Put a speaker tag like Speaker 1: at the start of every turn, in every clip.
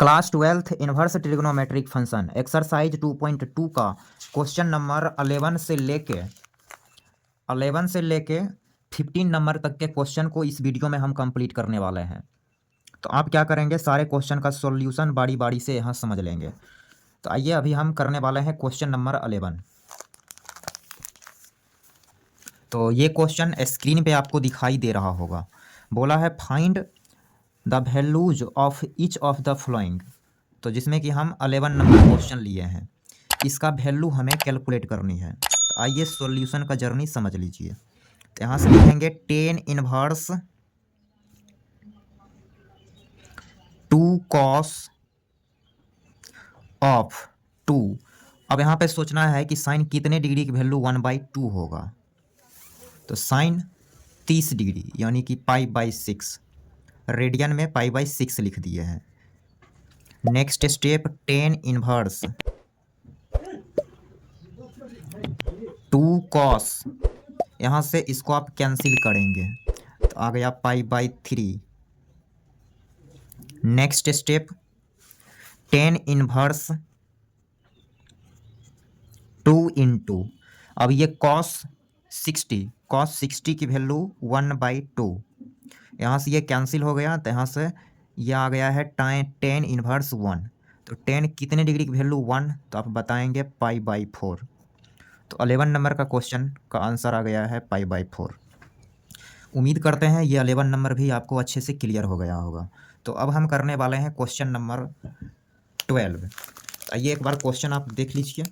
Speaker 1: Class 12th inverse trigonometric function exercise 2.2 का question number 11 से लेके 15 नंबर तक के क्वेश्चन को इस वीडियो में हम कंप्लीट करने वाले हैं। तो आप क्या करेंगे, सारे क्वेश्चन का सॉल्यूशन बारी बारी से यहाँ समझ लेंगे। तो आइए अभी हम करने वाले हैं क्वेश्चन नंबर 11। तो ये क्वेश्चन स्क्रीन पे आपको दिखाई दे रहा होगा। बोला है find the values of each of the flowing. तो जिसमें कि हम 11 नंबर क्वेश्चन लिए हैं, इसका वैल्यू हमें कैलकुलेट करनी है। तो आइए सॉल्यूशन का जर्नी समझ लीजिए। तो यहाँ से लिखेंगे 10 इनवर्स 2 कॉस ऑफ 2। अब यहाँ पे सोचना है कि साइन कितने डिग्री की वैल्यू 1/2 होगा। तो साइन 30 डिग्री यानी कि π/6, रेडियन में π/6 लिख दिए हैं। नेक्स्ट स्टेप 10 इनवर्स 2 कॉस, यहाँ से इसको आप कैंसिल करेंगे तो आ गया π/3। नेक्स्ट स्टेप 10 इनवर्स 2 इंटू, अब ये cos 60 की वैल्यू 1/2, यहाँ से ये कैंसिल हो गया तो यहाँ से ये आ गया है 10 इनवर्स 1। तो 10 कितने डिग्री की वैल्यू 1, तो आप बताएंगे π/4। तो 11 नंबर का क्वेश्चन का आंसर आ गया है π/4। उम्मीद करते हैं ये 11 नंबर भी आपको अच्छे से क्लियर हो गया होगा। तो अब हम करने वाले हैं क्वेश्चन नंबर 12। आइए एक बार क्वेश्चन आप देख लीजिए।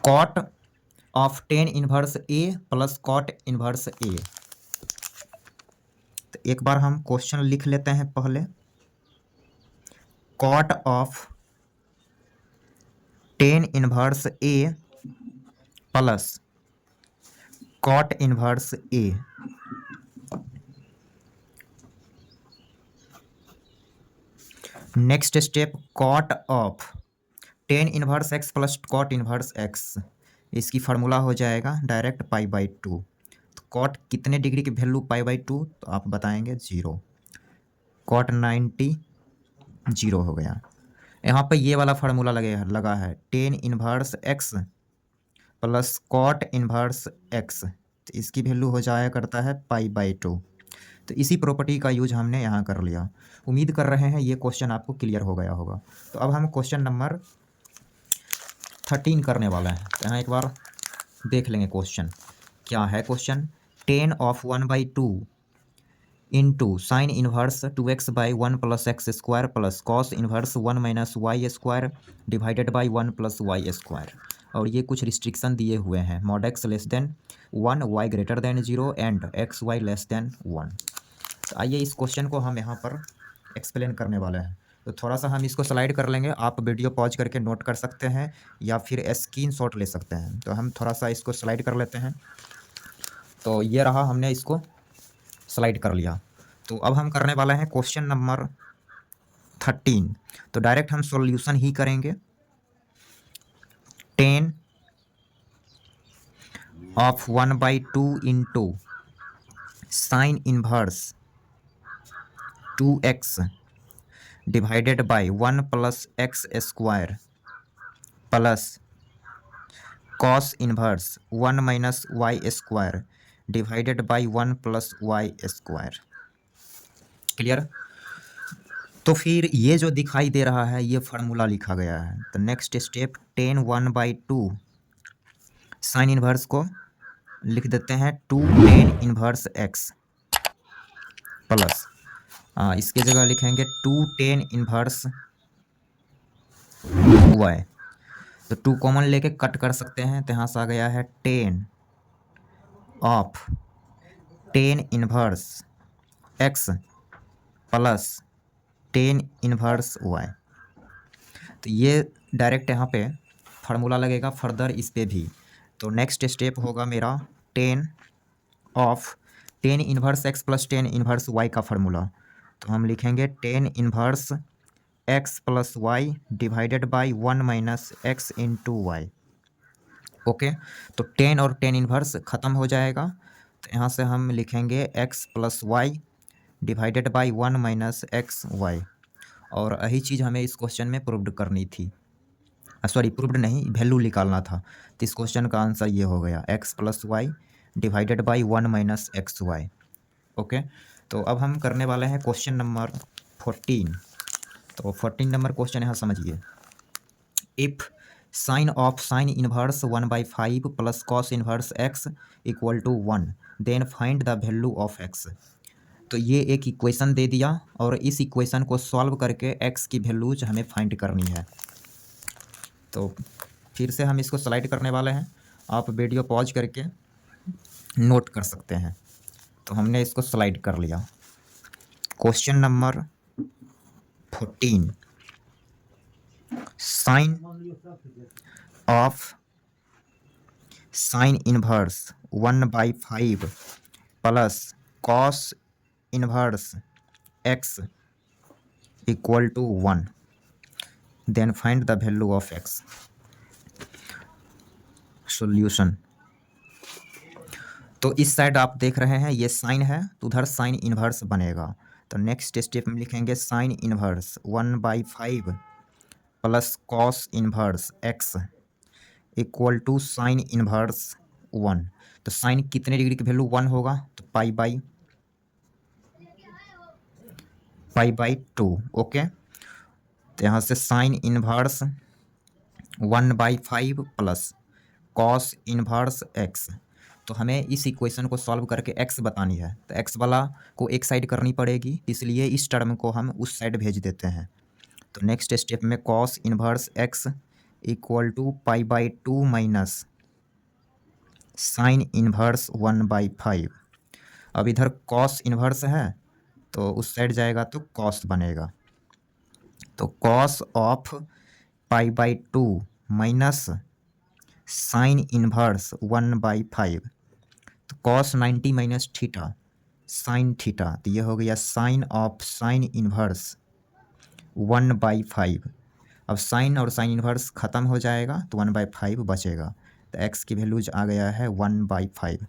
Speaker 1: Cot of 10 inverse a plus cot inverse a. तो एक बार हम क्वेश्चन लिख लेते हैं पहले। Cot of 10 inverse a plus cot inverse a. Next step cot of 10 inverse x plus cot inverse x, इसकी फार्मूला हो जाएगा डायरेक्ट π/2। तो कॉट कितने डिग्री की वैल्यू π/2, तो आप बताएंगे 0। कॉट 90 0 हो गया। यहाँ पे ये वाला फार्मूला लगा है 10 inverse x plus cot inverse X, तो इसकी वैल्यू हो जाया करता है π/2। तो इसी प्रॉपर्टी का यूज हमने यहाँ कर लिया। उम्मीद कर रहे हैं ये क्वेश्चन आपको क्लियर हो गया होगा। तो अब हम क्वेश्चन नंबर 13 करने वाला है। तो यहाँ एक बार देख लेंगे क्वेश्चन क्या है। Question 10 of 1/2 into sine inverse 2x/1 plus x square plus cos inverse 1 minus Y square divided by 1 plus Y square. और ये कुछ रिस्ट्रिक्शन दिए हुए हैं, mod x less than 1, y greater than 0 and X Y less than 1। तो आइए इस question को हम यहाँ पर एक्सप्लेन करने वाले हैं। तो थोड़ा सा हम इसको स्लाइड कर लेंगे, आप वीडियो पॉज करके नोट कर सकते हैं या फिर स्क्रीनशॉट ले सकते हैं। तो हम थोड़ा सा इसको स्लाइड कर लेते हैं। तो ये रहा, हमने इसको स्लाइड कर लिया। तो अब हम करने वाले हैं क्वेश्चन नंबर 13। तो डायरेक्ट हम सॉल्यूशन ही करेंगे। 10 of 1/2 into sine inverse 2x divided by 1 plus x square plus cos inverse 1 minus Y square divided by 1 plus Y square. Clear? तो फिर ये जो दिखाई दे रहा है ये फार्मूला लिखा गया है। तो नेक्स्ट स्टेप 10 1/2 साइन इनवर्स को लिख देते हैं 2 10 इनवर्स एक्स प्लस इसके जगह लिखेंगे 2 10 इनवर्स वाई। तो 2 कॉमन लेके कट कर सकते हैं, तो यहाँ से आ गया है 10 of 10 inverse x plus 10 inverse Y. तो ये डायरेक्ट यहाँ पे फार्मूला लगेगा फर्दर इस पे भी। तो नेक्स्ट स्टेप होगा मेरा 10 of 10 inverse x plus 10 inverse Y का फार्मूला। तो हम लिखेंगे 10 inverse x plus Y divided by 1 minus X into Y. Okay, तो 10 और 10 इनवर्स ख़त्म हो जाएगा। तो यहाँ से हम लिखेंगे X plus Y divided by 1 minus X Y. और यही चीज़ हमें इस क्वेश्चन में प्रूव्ड करनी थी, सॉरी प्रूव्ड नहीं, वैल्यू निकालना था। तो इस क्वेश्चन का आंसर ये हो गया X plus Y divided by 1 minus X Y. Okay, तो अब हम करने वाले हैं क्वेश्चन नंबर 14। तो 14 नंबर क्वेश्चन यहाँ समझिए। If sine of sine inverse 1/5 plus cos inverse x equal to 1 then find the value of x. तो ये एक इक्वेशन दे दिया और इस इक्वेशन को सॉल्व करके एक्स की वैल्यूज हमें फाइंड करनी है। तो फिर से हम इसको स्लाइड करने वाले हैं, आप वीडियो पॉज करके नोट कर सकते हैं। तो हमने इसको स्लाइड कर लिया। Question number 14, sine of sine inverse 1/5 plus cos inverse x equal to 1 then find the value of X. Solution. तो इस साइड आप देख रहे हैं ये साइन है, तो उधर साइन इनवर्स बनेगा। तो नेक्स्ट स्टेप में लिखेंगे sine inverse 1/5 plus cos inverse x equal to sine inverse 1। तो साइन कितने डिग्री की वैल्यू 1 होगा, तो पाई बाई 2। ओके, तो यहाँ से sign inverse 1/5 plus cos inverse X. तो हमें इस इक्वेशन को सॉल्व करके एक्स बतानी है, तो एक्स वाला को एक साइड करनी पड़ेगी, इसलिए इस टर्म को हम उस साइड भेज देते हैं। तो नेक्स्ट स्टेप में cos inverse x equal to पाई/2 माइनस साइन इनवर्स 1/5। अब इधर कॉस इनवर्स है तो उस साइड जाएगा तो कॉस बनेगा। तो कॉस ऑफ पाई/2 माइनस साइन इनवर्स 1/5। तो cos 90 minus theta sine theta, तो ये हो गया साइन ऑफ साइन इनवर्स 1/5। अब साइन और साइन इनवर्स ख़त्म हो जाएगा तो 1/5 बचेगा। तो एक्स की वैल्यूज आ गया है 1/5।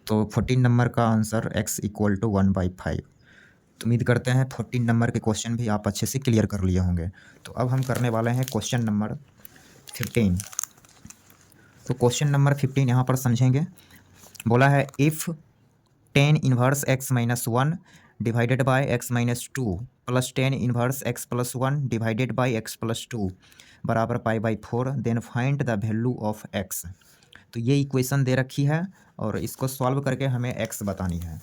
Speaker 1: तो 14 नंबर का आंसर एक्स इक्वल टू 1/5। तो उम्मीद करते हैं 14 नंबर के क्वेश्चन भी आप अच्छे से क्लियर कर लिए होंगे। तो अब हम करने वाले हैं क्वेश्चन नंबर 15। तो क्वेश्चन नंबर 15 यहाँ पर समझेंगे। बोला है if tan inverse x minus 1 divided by x minus 2 plus tan inverse x plus 1 divided by x plus 2 बराबर पाई/4 then find the value of x. तो ये इक्वेशन दे रखी है और इसको सॉल्व करके हमें एक्स बतानी है।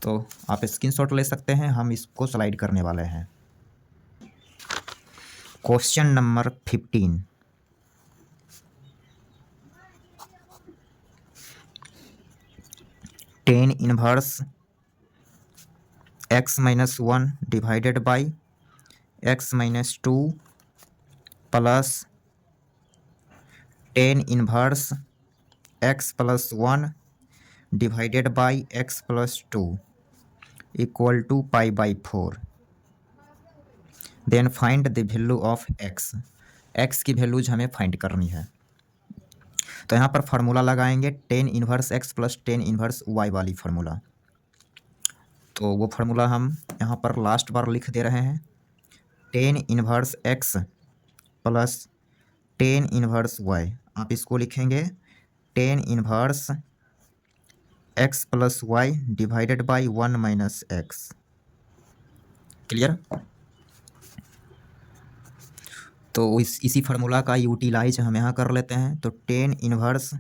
Speaker 1: तो आप स्क्रीनशॉट ले सकते हैं, हम इसको स्लाइड करने वाले हैं। Question number 15, tan inverse x minus 1 divided by x minus 2 plus tan inverse x plus 1 divided by x plus 2 equal to पाई/4 then find the value of x. X की वैल्यूज हमें फाइंड करनी है। तो यहाँ पर फार्मूला लगाएंगे tan inverse x plus tan inverse y वाली फार्मूला। तो वो फार्मूला हम यहाँ पर लास्ट बार लिख दे रहे हैं। Tan inverse x plus tan inverse Y, आप इसको लिखेंगे tan inverse x plus Y divided by 1 minus X. Clear. तो इसी फार्मूला का यूटिलाइज हम यहाँ कर लेते हैं। तो tan inverse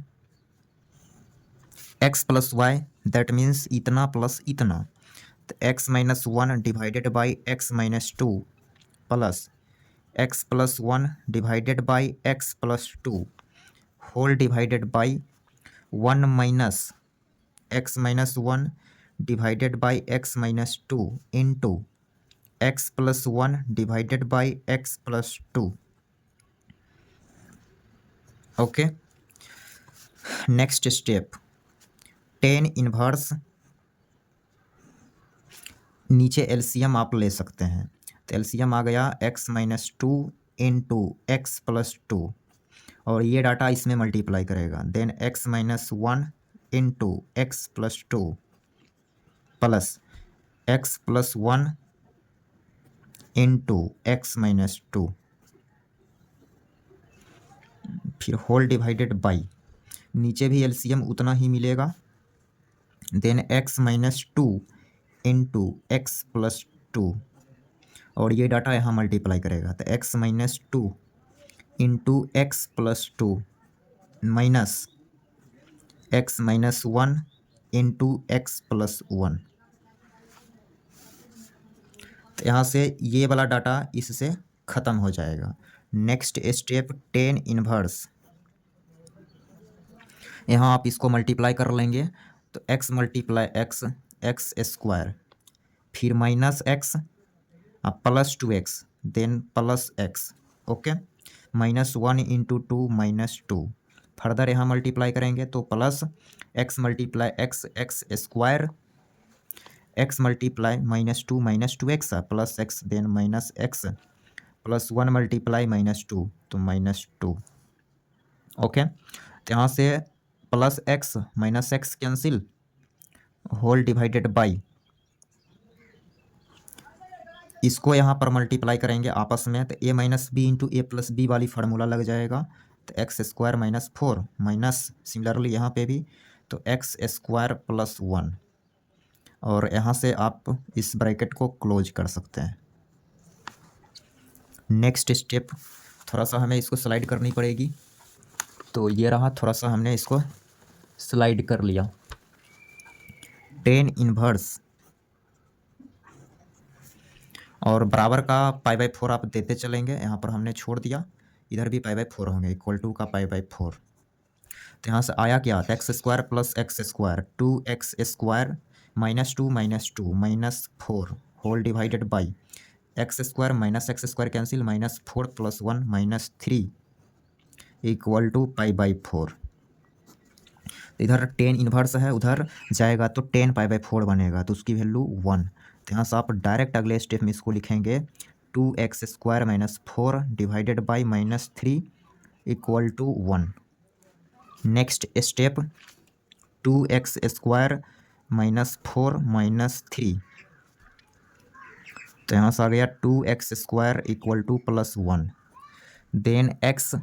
Speaker 1: x plus Y that means इतना प्लस इतना, तो X minus 1 divided by x minus 2 plus X plus 1 divided by x plus 2 whole divided by 1 minus X minus 1 divided by x minus 2 into X plus 1 divided by x plus 2। Okay, next step tan inverse, नीचे LCM आप ले सकते हैं। तो LCM आ गया x minus 2 into X plus 2 और ये डाटा इसमें मल्टीप्लाई करेगा। Then X minus 1 into X plus 2 plus X plus 1 into X minus 2, फिर होल डिवाइडेड बाई, नीचे भी एलसीएम उतना ही मिलेगा, then X minus 2 into X plus 2, और ये डाटा यहाँ मल्टीप्लाई करेगा तो X minus 2 into X plus 2 minus X minus 1 into X plus 1। तो यहाँ से ये वाला डाटा इससे ख़त्म हो जाएगा। नेक्स्ट स्टेप टेन इनवर्स, यहाँ आप इसको मल्टीप्लाई कर लेंगे तो x multiply x, x square, फिर minus x plus 2x, then plus x, okay, minus 1 into 2 minus 2, further यहाँ मल्टीप्लाई करेंगे तो plus x multiply x, x square, x multiply minus 2x plus x, then minus x plus 1 multiply minus 2 तो minus 2, okay. तो यहाँ से plus x minus x cancel, whole divided by, इसको यहाँ पर मल्टीप्लाई करेंगे आपस में तो ए माइनस बी इंटू ए प्लस बी वाली फार्मूला लग जाएगा, तो x square minus 4 minus similarly यहाँ पे भी तो एक्स स्क्वायर प्लस 1, और यहाँ से आप इस ब्रैकेट को क्लोज कर सकते हैं। नेक्स्ट स्टेप, थोड़ा सा हमें इसको स्लाइड करनी पड़ेगी, तो ये रहा, थोड़ा सा हमने इसको स्लाइड कर लिया। टेन इनवर्स और बराबर का π/4 आप देते चलेंगे, यहाँ पर हमने छोड़ दिया, इधर भी π/4 होंगे, इक्वल टू का π/4। तो यहाँ से आया क्या, x square plus x square, 2x square minus 2 minus 4 whole divided by x square minus x square cancel, minus 4 plus 1 minus 3 equal to π/4। इधर टेन इन्वर्स है, उधर जाएगा तो 10 π/4 बनेगा, तो उसकी वैल्यू 1। तो यहाँ से आप डायरेक्ट अगले स्टेप में इसको लिखेंगे 2x square minus 4 divided by minus 3 equal to 1। Next step 2x square minus 4 minus 3, तो यहाँ से आ गया 2x square equal to plus 1, then x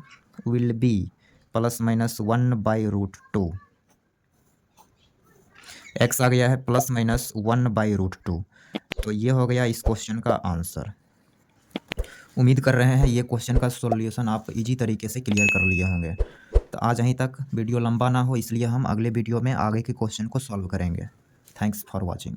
Speaker 1: will be plus minus 1/√2, x आ गया है प्लस माइनस 1/√2। तो ये हो गया इस क्वेश्चन का आंसर। उम्मीद कर रहे हैं ये क्वेश्चन का सॉल्यूशन आप इजी तरीके से क्लियर कर लिए होंगे। तो आज यहीं तक, वीडियो लंबा ना हो इसलिए हम अगले वीडियो में आगे के क्वेश्चन को सॉल्व करेंगे। Thanks for watching.